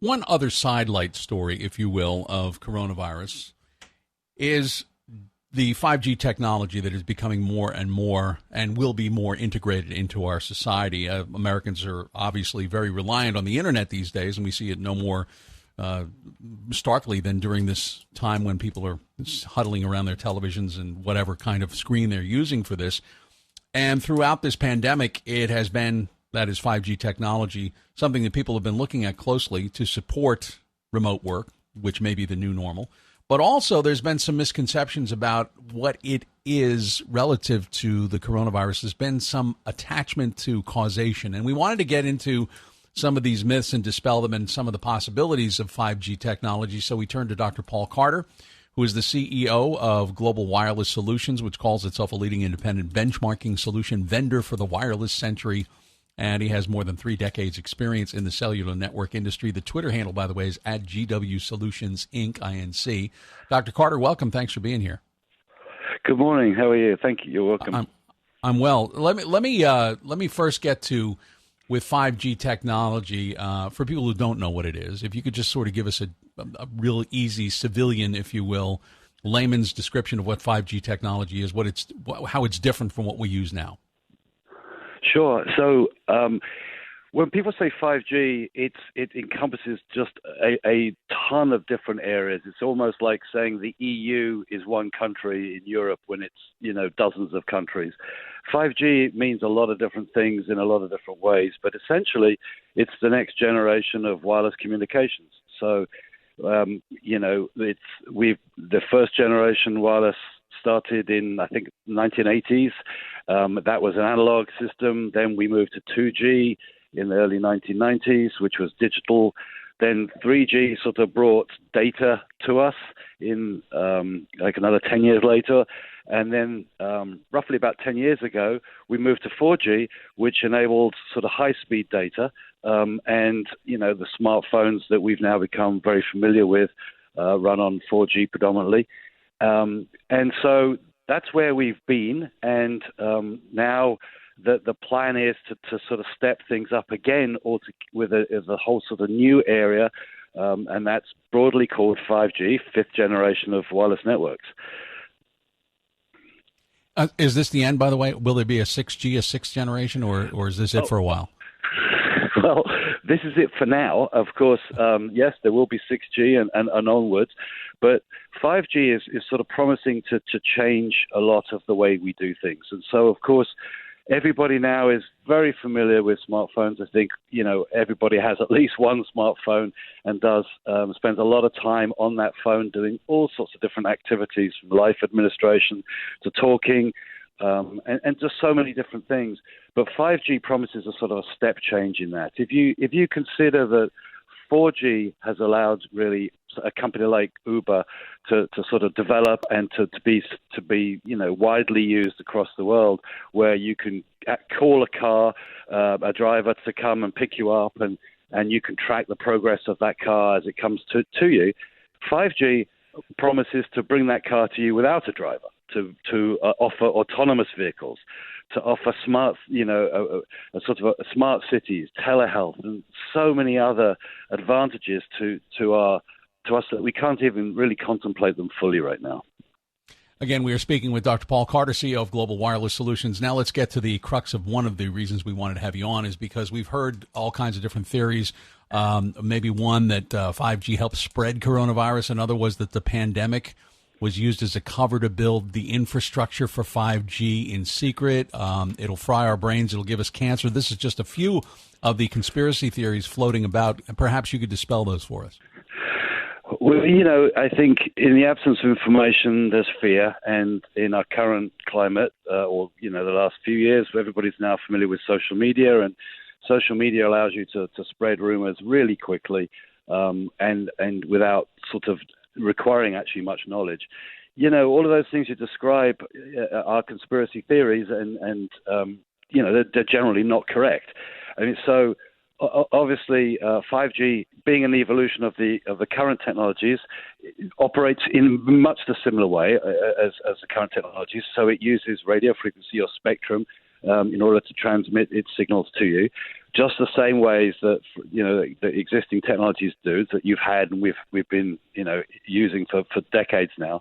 One other sidelight story, if you will, of coronavirus is the 5G technology that is becoming more and more and will be more integrated into our society. Americans are obviously very reliant on the internet these days, and we see it no more starkly than during this time when people are huddling around their televisions and whatever kind of screen they're using for this. And throughout this pandemic, it has been, that is 5G technology, something that people have been looking at closely to support remote work, which may be the new normal. But also there's been some misconceptions about what it is relative to the coronavirus. There's been some attachment to causation. And we wanted to get into some of these myths and dispel them and some of the possibilities of 5G technology. So we turned to Dr. Paul Carter, who is the CEO of Global Wireless Solutions, which calls itself a leading independent benchmarking solution vendor for the wireless century. And he has more than 3 decades experience in the cellular network industry. The Twitter handle, by the way, is at GW Solutions Inc. INC. Dr. Carter, welcome. Thanks for being here. Good morning. How are you? Thank you. You're welcome. I'm well. Let me first get to with 5G technology, for people who don't know what it is, if you could just sort of give us a real easy civilian, if you will, layman's description of what 5G technology is, how it's different from what we use now. Sure. So when people say 5G, it encompasses just a ton of different areas. It's almost like saying the EU is one country in Europe when it's, dozens of countries. 5G means a lot of different things in a lot of different ways, but essentially it's the next generation of wireless communications. So, the first generation wireless started in, I think, 1980s. That was an analog system. Then we moved to 2G in the early 1990s, which was digital. Then 3G sort of brought data to us in like another 10 years later. And then roughly about 10 years ago, we moved to 4G, which enabled sort of high-speed data. And, the smartphones that we've now become very familiar with run on 4G predominantly. And so that's where we've been. And now the plan is to sort of step things up again with a whole sort of new area. And that's broadly called 5G, fifth generation of wireless networks. Is this the end, by the way? Will there be a 6G, a sixth generation, or is this it for a while? Well, this is it for now. Of course, yes, there will be 6G and onwards, but 5G is sort of promising to change a lot of the way we do things. And so, of course, everybody now is very familiar with smartphones. I think, everybody has at least one smartphone and spends a lot of time on that phone doing all sorts of different activities, from life administration to talking, and just so many different things. But 5G promises a sort of a step change in that. If you consider that 4G has allowed really a company like Uber to sort of develop and to be widely used across the world, where you can call a driver to come and pick you up, and you can track the progress of that car as it comes to you. 5G promises to bring that car to you without a driver, to offer autonomous vehicles, to offer smart, a sort of smart cities, telehealth, and so many other advantages to us that we can't even really contemplate them fully right now. Again, we are speaking with Dr. Paul Carter, CEO of Global Wireless Solutions. Now let's get to the crux of one of the reasons we wanted to have you on, is because we've heard all kinds of different theories. Maybe one that 5G helped spread coronavirus. Another was that the pandemic was used as a cover to build the infrastructure for 5G in secret. It'll fry our brains. It'll give us cancer. This is just a few of the conspiracy theories floating about. Perhaps you could dispel those for us. Well, I think in the absence of information, there's fear. And in our current climate, the last few years, everybody's now familiar with social media. And social media allows you to spread rumors really quickly and without sort of requiring actually much knowledge. All of those things you describe are conspiracy theories, and they're generally not correct. I mean, so obviously 5G, being an evolution of the current technologies, operates in much the similar way as the current technologies. So it uses radio frequency or spectrum in order to transmit its signals to you. just the same ways that the existing technologies do that you've had and we've been using for decades now.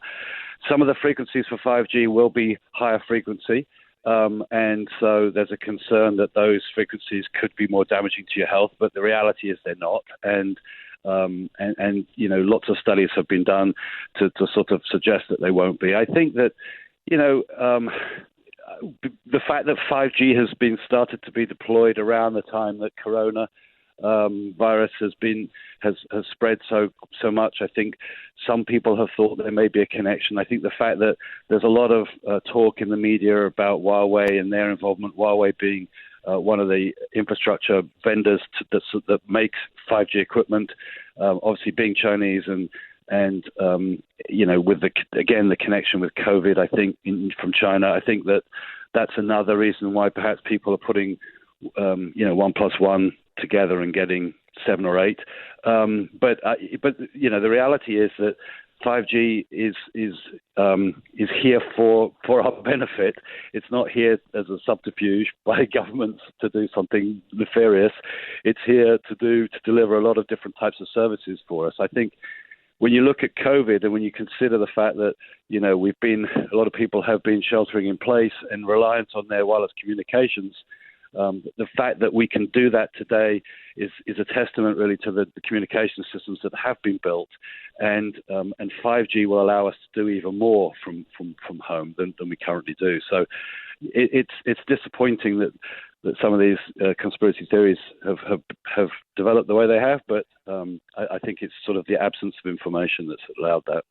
Some of the frequencies for 5G will be higher frequency. And so there's a concern that those frequencies could be more damaging to your health, but the reality is they're not. And lots of studies have been done to sort of suggest that they won't be. I think that, the fact that 5G has been started to be deployed around the time that Corona virus has spread so much, I think some people have thought there may be a connection. I think the fact that there's a lot of talk in the media about Huawei and their involvement, Huawei being one of the infrastructure vendors that makes 5G equipment, obviously being Chinese and with the connection with COVID, I think from China, I think that's another reason why perhaps people are putting 1 plus 1 together and getting 7 or 8. But the reality is that 5G is here for our benefit. It's not here as a subterfuge by governments to do something nefarious. It's here to deliver a lot of different types of services for us. I think when you look at COVID and when you consider the fact that a lot of people have been sheltering in place and reliant on their wireless communications. The fact that we can do that today is a testament really to the communication systems that have been built, and 5G will allow us to do even more from home than we currently do. So it's disappointing that some of these conspiracy theories have developed the way they have, but I think it's sort of the absence of information that's allowed that.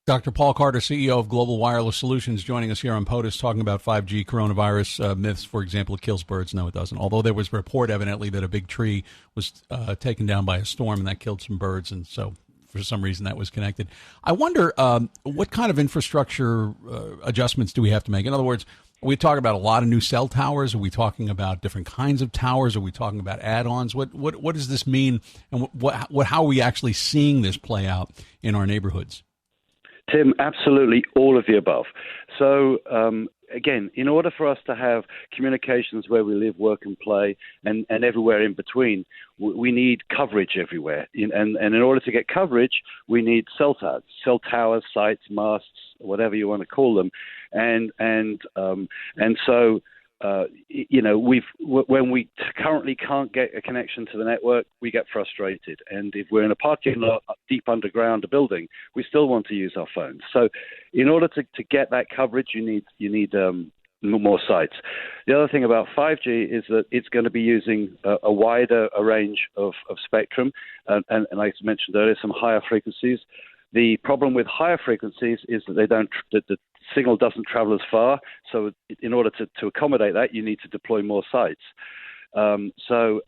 Dr. Paul Carter, CEO of Global Wireless Solutions, joining us here on POTUS, talking about 5G coronavirus myths. For example, it kills birds. No, it doesn't. Although there was a report, evidently, that a big tree was taken down by a storm, and that killed some birds, and so for some reason that was connected. I wonder what kind of infrastructure adjustments do we have to make? In other words, are we talking about a lot of new cell towers? Are we talking about different kinds of towers? Are we talking about add-ons? What does this mean, and how are we actually seeing this play out in our neighborhoods? Tim, absolutely all of the above. So, again, in order for us to have communications where we live, work, and play, and everywhere in between, we need coverage everywhere. And in order to get coverage, we need cell towers, sites, masts, whatever you want to call them. And so when we currently can't get a connection to the network, we get frustrated. And if we're in a parking lot deep underground a building, we still want to use our phones. So in order to get that coverage, you need more sites. The other thing about 5G is that it's going to be using a wider range of spectrum. And I mentioned earlier, some higher frequencies. The problem with higher frequencies is that the signal doesn't travel as far. So in order to accommodate that, you need to deploy more sites. So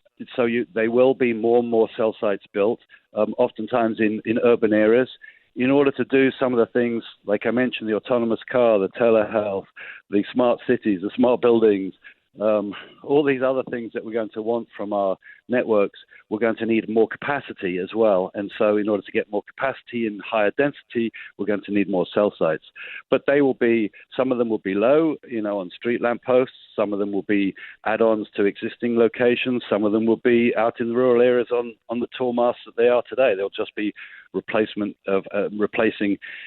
there will be more and more cell sites built, oftentimes in urban areas, in order to do some of the things, like I mentioned, the autonomous car, the telehealth, the smart cities, the smart buildings, all these other things that we're going to want from our networks. We're going to need more capacity as well. And so in order to get more capacity and higher density, we're going to need more cell sites. But some of them will be low, on street lampposts. Some of them will be add-ons to existing locations. Some of them will be out in the rural areas on the tall masts that they are today. They'll just be replacing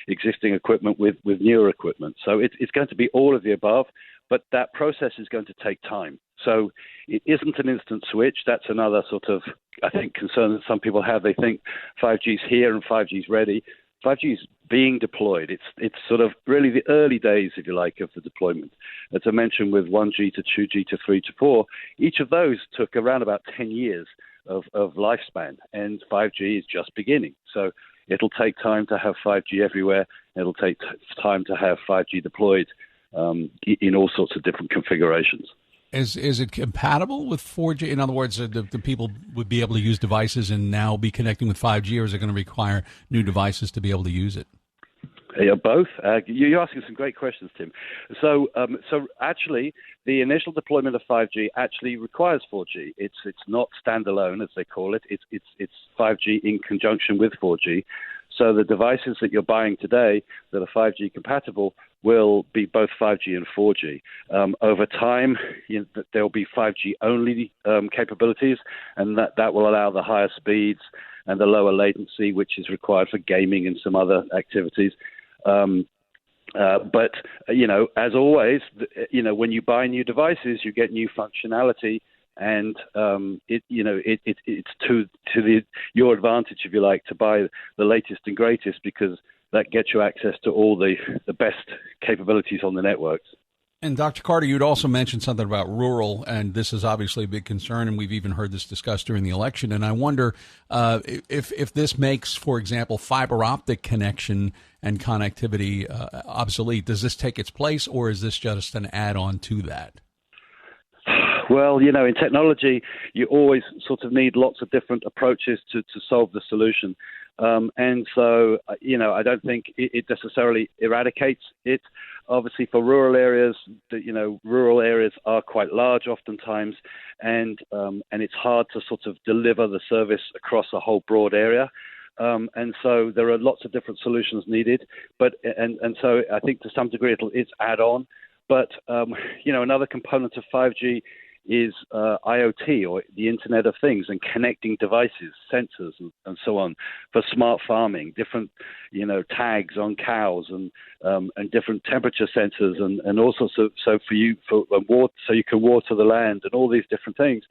existing equipment with newer equipment. So it's going to be all of the above. But that process is going to take time. So it isn't an instant switch. That's another sort of, I think, concern that some people have. They think 5G is here and 5G is ready. 5G is being deployed. It's sort of really the early days, if you like, of the deployment. As I mentioned, with 1G to 2G to 3 to 4, each of those took around about 10 years of lifespan, and 5G is just beginning. So it'll take time to have 5G everywhere. It'll take time to have 5G deployed in all sorts of different configurations. Is it compatible with 4G? In other words, the people would be able to use devices and now be connecting with 5G, or is it going to require new devices to be able to use it? Yeah, both. You're asking some great questions, Tim. So actually, the initial deployment of 5G actually requires 4G. It's not standalone, as they call it. It's 5G in conjunction with 4G. So the devices that you're buying today that are 5G compatible will be both 5G and 4G. Over time, there will be 5G only capabilities, and that will allow the higher speeds and the lower latency, which is required for gaming and some other activities. But as always, when you buy new devices, you get new functionality, and it's to your advantage, if you like, to buy the latest and greatest, because that gets you access to all the best capabilities on the networks. And Dr. Carter, you'd also mentioned something about rural, and this is obviously a big concern, and we've even heard this discussed during the election. And I wonder if this makes, for example, fiber optic connection and connectivity obsolete. Does this take its place, or is this just an add-on to that? Well, in technology, you always sort of need lots of different approaches to solve the solution. And so, I don't think it necessarily eradicates it. Obviously, for rural areas, rural areas are quite large oftentimes, and it's hard to sort of deliver the service across a whole broad area. And so there are lots of different solutions needed. But and so I think to some degree it's add-on. But another component of 5G is IoT, or the Internet of Things, and connecting devices, sensors, and so on, for smart farming, different, tags on cows, and different temperature sensors, and also so water, so you can water the land, and all these different things.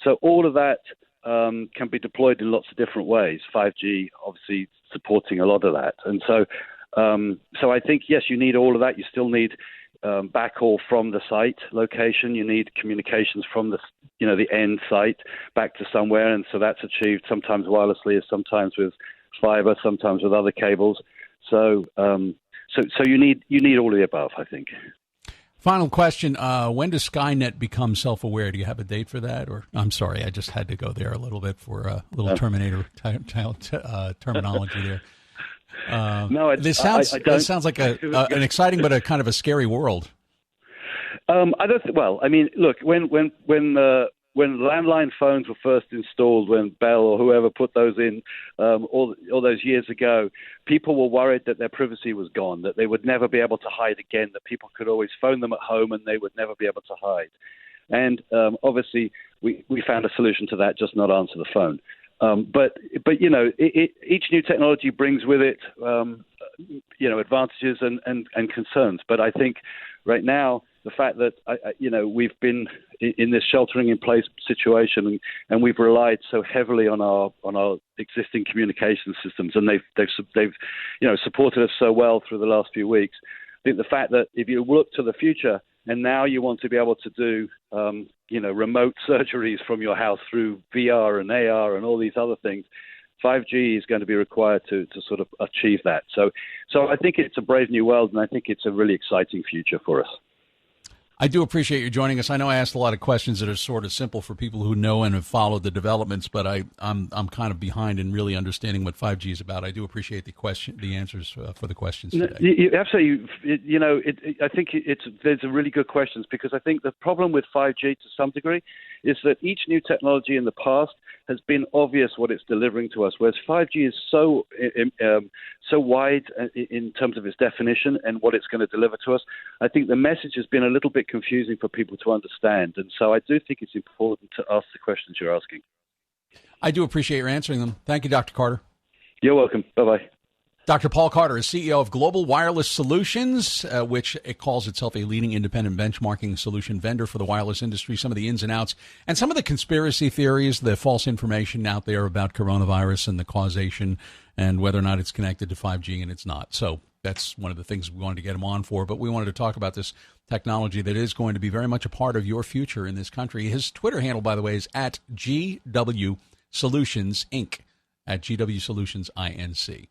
So all of that can be deployed in lots of different ways. 5G obviously supporting a lot of that, and so I think yes, you need all of that. You still need backhaul from the site location. You need communications from the end site back to somewhere, and so that's achieved sometimes wirelessly, sometimes with fiber, sometimes with other cables. So you need all of the above, I think. Final question: when does Skynet become self-aware? Do you have a date for that? Or I'm sorry, I just had to go there a little bit for a little Terminator terminology there. No, this sounds like an exciting but a kind of a scary world. I don't. Well, I mean, look, when landline phones were first installed, when Bell or whoever put those in all those years ago, people were worried that their privacy was gone, that they would never be able to hide again, that people could always phone them at home and they would never be able to hide. And obviously, we found a solution to that: just not answer the phone. But each new technology brings with it advantages and concerns. But I think right now the fact that we've been in this sheltering in place situation, and we've relied so heavily on our existing communication systems, and they've supported us so well through the last few weeks. I think the fact that if you look to the future, and now you want to be able to do remote surgeries from your house through VR and AR and all these other things, 5G is going to be required to sort of achieve that. So I think it's a brave new world, and I think it's a really exciting future for us. I do appreciate you joining us. I know I asked a lot of questions that are sort of simple for people who know and have followed the developments, but I'm kind of behind in really understanding what 5G is about. I do appreciate the answers for the questions today. Absolutely. I think there's a really good questions, because I think the problem with 5G to some degree is that each new technology in the past has been obvious what it's delivering to us, whereas 5G is so wide in terms of its definition and what it's going to deliver to us. I think the message has been a little bit confusing for people to understand, and so I do think it's important to ask the questions you're asking. I do appreciate your answering them. Thank you, Dr. Carter. You're welcome. Bye-bye. Dr. Paul Carter is CEO of Global Wireless Solutions, which it calls itself a leading independent benchmarking solution vendor for the wireless industry. Some of the ins and outs and some of the conspiracy theories, the false information out there about coronavirus and the causation and whether or not it's connected to 5G, and it's not. So that's one of the things we wanted to get him on for. But we wanted to talk about this technology that is going to be very much a part of your future in this country. His Twitter handle, by the way, is at GW Solutions Inc. at GW Solutions INC.